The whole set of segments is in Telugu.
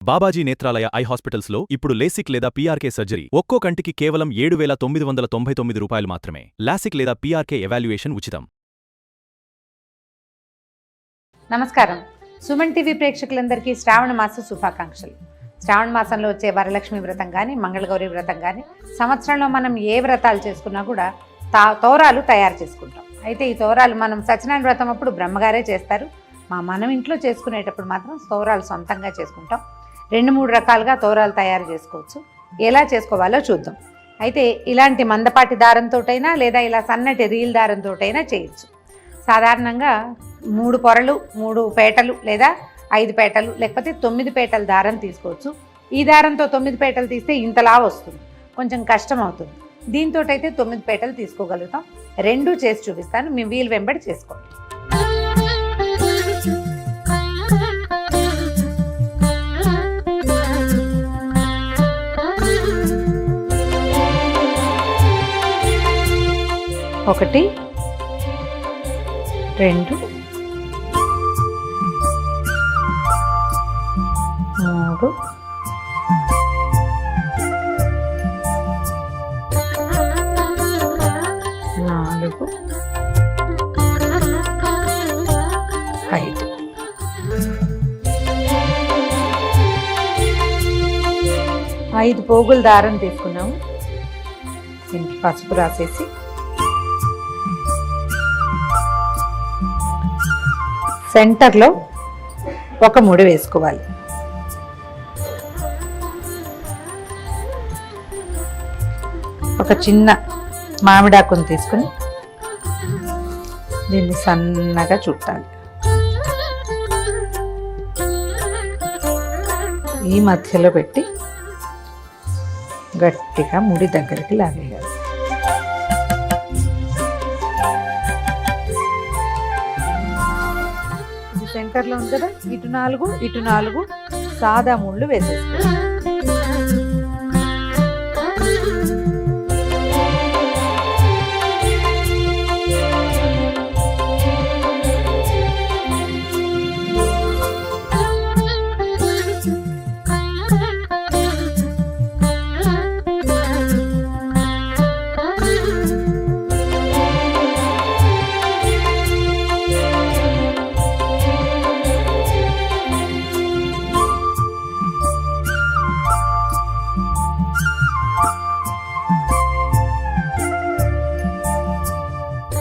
బాబాజీ నేత్రాలయ ఐ హాస్పిటల్స్లో ఇప్పుడు లేసిక్ లేదా పీఆర్కే సర్జరీ ఒక్కో కంటికి కేవలం 7,999 రూపాయలు మాత్రమే. లాసిక్ లేదా పీఆర్కే ఎవాల్యుయేషన్ ఉచితం. నమస్కారం. సుమన్ టీవీ ప్రేక్షకులందరికీ శ్రావణ మాస శుభాకాంక్షలు. శ్రావణ మాసంలో వచ్చే వరలక్ష్మి వ్రతం కానీ, మంగళగౌరి వ్రతం కానీ, సంవత్సరంలో మనం ఏ వ్రతాలు చేసుకున్నా కూడా తోరాలు తయారు చేసుకుంటాం. అయితే ఈ తోరాలు మనం సత్యనారాయణ వ్రతం అప్పుడు బ్రహ్మగారే చేస్తారు. మనం ఇంట్లో చేసుకునేటప్పుడు మాత్రం తోరాలు సొంతంగా చేసుకుంటాం. 2-3 రకాలుగా తోరాలు తయారు చేసుకోవచ్చు. ఎలా చేసుకోవాలో చూద్దాం. అయితే ఇలాంటి మందపాటి దారంతోటైనా లేదా ఇలా సన్నటి రీల్ దారంతోటైనా చేయొచ్చు. సాధారణంగా 3 పొరలు, 3 పేటలు లేదా 5 పేటలు లేకపోతే 9 పేటల దారం తీసుకోవచ్చు. ఈ దారంతో 9 పేటలు తీస్తే ఇంతలా వస్తుంది, కొంచెం కష్టం అవుతుంది. దీంతో అయితే 9 పేటలు తీసుకోగలుగుతాం. 2 చేసి చూపిస్తాను, మీ వీలు వెంబడి చేసుకోండి. ఒకటి, 2, 3, 4, 5. 5 పోగుల దారం తీసుకున్నాము. దీనికి పసుపు రాసేసి సెంటర్లో ఒక ముడి వేసుకోవాలి. ఒక చిన్న మామిడాకుని తీసుకుని దీన్ని సన్నగా చుట్టాలి. ఈ మధ్యలో పెట్టి గట్టిగా ముడి దగ్గరికి లాగేయాలి. సెంటర్లో ఉంది కదా, ఇటు 4 సాదా ముళ్ళు వేసేసుకోవాలి.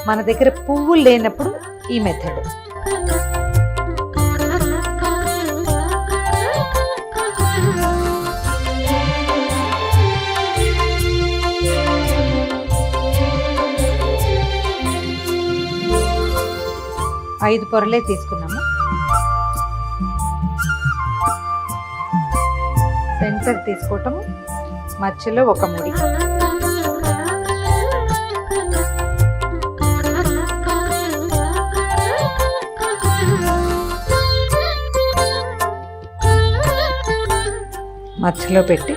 మన దగ్గర పువ్వులు లేనప్పుడు ఈ మెథడ్. ఐదు పొరలే తీసుకున్నాము. సెంటర్ తీసుకోవటము, మధ్యలో ఒక ముడి. మధ్యలో పెట్టి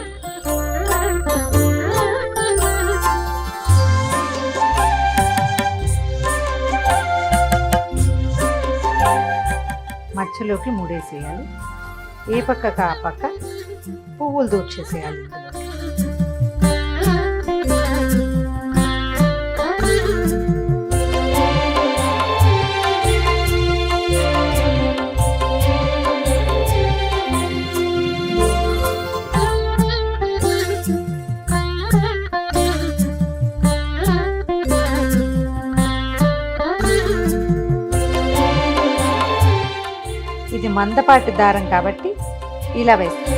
మధ్యలోకి ముడేసేయాలి. ఏ పక్కకు ఆ పక్క పువ్వులు దూర్చేసేయాలి. ఇది మందపాటి దారం కాబట్టి ఇలా వేస్తాం.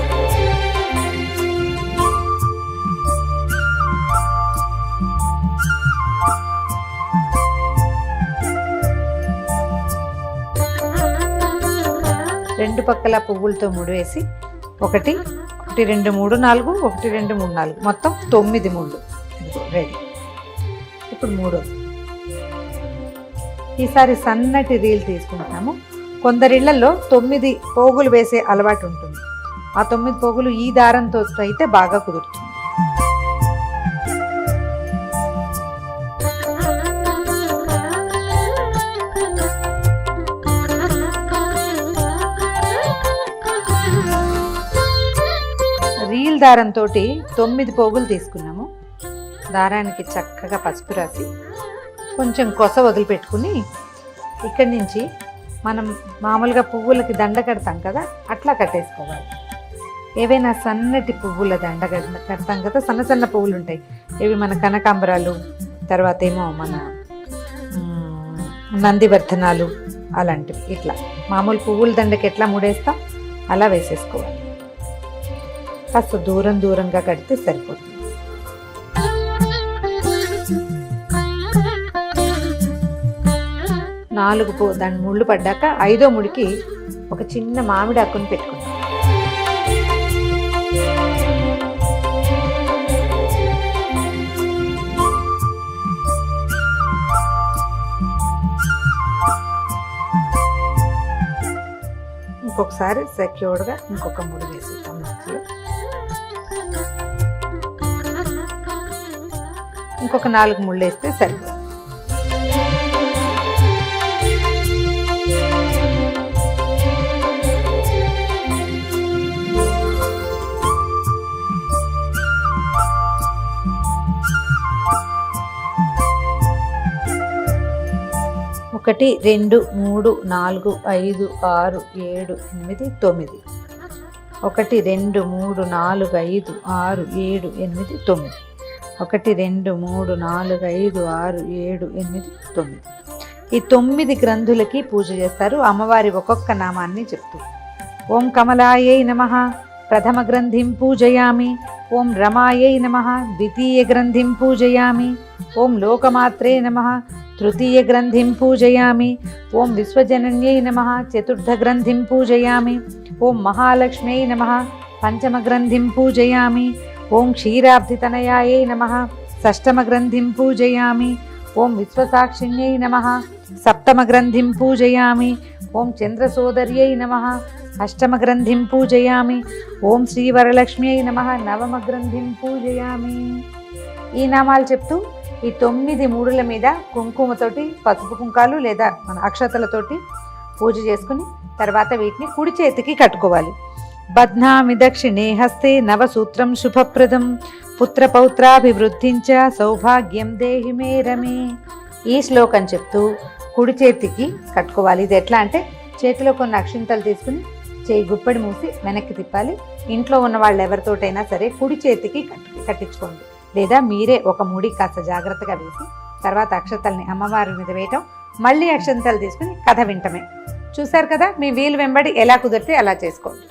రెండు పక్కల పువ్వులతో ముడివేసి 1, 2, 3, 4, 1, 2, 3, 4 మొత్తం 9 ముళ్ళు రెడీ. ఇప్పుడు 3. ఈసారి సన్నటి రీల్ తీసుకుంటాము. కొందరిళ్లలో 9 పోగులు వేసే అలవాటు ఉంటుంది. ఆ 9 పోగులు ఈ దారంతో అయితే బాగా కుదురుతుంది. సిల్క్ దారంతో 9 పోగులు తీసుకున్నాము. దారానికి చక్కగా పసుపు రాసి కొంచెం కొస వదిలిపెట్టుకుని ఇక్కడి నుంచి మనం మామూలుగా పువ్వులకి దండ కడతాం కదా, అట్లా కట్టేసుకోవాలి. ఏవైనా సన్నటి పువ్వుల దండ కడతాం కదా, సన్న సన్న పువ్వులు ఉంటాయి, ఇవి మన కనకాంబరాలు, తర్వాత ఏమో మన నందివర్ధనాలు అలాంటివి. ఇట్లా మామూలు పువ్వుల దండకి ఎట్లా ముడేస్తాం అలా వేసేసుకోవాలి. కాస్త దూరంగా కడితే సరిపోతుంది. దాని ముళ్ళు పడ్డాక 5వ ముడికి ఒక చిన్న మామిడి ఆకుని పెట్టుకుంటాం. ఇంకొకసారి సెక్యూర్డ్గా ఇంకొక ముడి వేసేద్దాం. ఇంకొక 4 ముళ్ళు వేస్తే సరిపోతుంది. ఒకటి 2 3 4 5 6 7 8 9. 1 2 3 4 5 6 7 8 9. 1 2 3 4 5 6 7 8 9. ఈ 9 గ్రంథులకి పూజ చేస్తారు. అమ్మవారి ఒక్కొక్క నామాన్ని చెప్తూ ఓం కమలాయై నమః ప్రథమ గ్రంథిం పూజయామి, ఓం రమాయై నమః ద్వితీయ గ్రంథిం పూజయామి, ఓం లోకమాత్రే నమః తృతీయ గ్రంథిం పూజయామి, ఓం విశ్వజనన్యై నమః చతుర్థ గ్రంథిం పూజయామి, ఓం మహాలక్ష్మ్యై నమః పంచమ గ్రంథిం పూజయామి, ఓం క్షీరాబ్ధితనయాయై నమః షష్టమ గ్రంథిం పూజయామి, ఓం విశ్వసాక్షిణ్యై నమః సప్తమ గ్రంథిం పూజయామి, ఓం చంద్రసోదర్యై నమః అష్టమ గ్రంథిం పూజయామి, ఓం శ్రీవరలక్ష్మ్యై నమః నవమ గ్రంథిం పూజయామి. ఈ నామాలు చెప్తూ ఈ 9 మూడుల మీద కుంకుమతోటి, పసుపు కుంకాలు లేదా మన అక్షతలతోటి పూజ చేసుకుని తర్వాత వీటిని కుడి చేతికి కట్టుకోవాలి. బధ్నామి దక్షిణే హస్తే నవసూత్రం శుభప్రదం పుత్రపౌత్రాభివృద్ధించ సౌభాగ్యం దేహి మే రమే. ఈ శ్లోకం చెప్తూ కుడి చేతికి కట్టుకోవాలి. ఇది ఎట్లా అంటే చేతిలో కొన్ని అక్షింతలు తీసుకుని చేయి గుప్పడి మూసి వెనక్కి తిప్పాలి. ఇంట్లో ఉన్న వాళ్ళు ఎవరితోటైనా సరే కుడి చేతికి కట్టించుకోండి, లేదా మీరే ఒక ముడి కాస్త జాగ్రత్తగా వేసి తర్వాత అక్షతల్ని అమ్మవారి మీద వేయటం, మళ్ళీ అక్షంతలు తీసుకుని కథ వింటమే. చూశారు కదా, మీ వీలు వెంబడి ఎలా కుదిరితే అలా చేసుకోండి.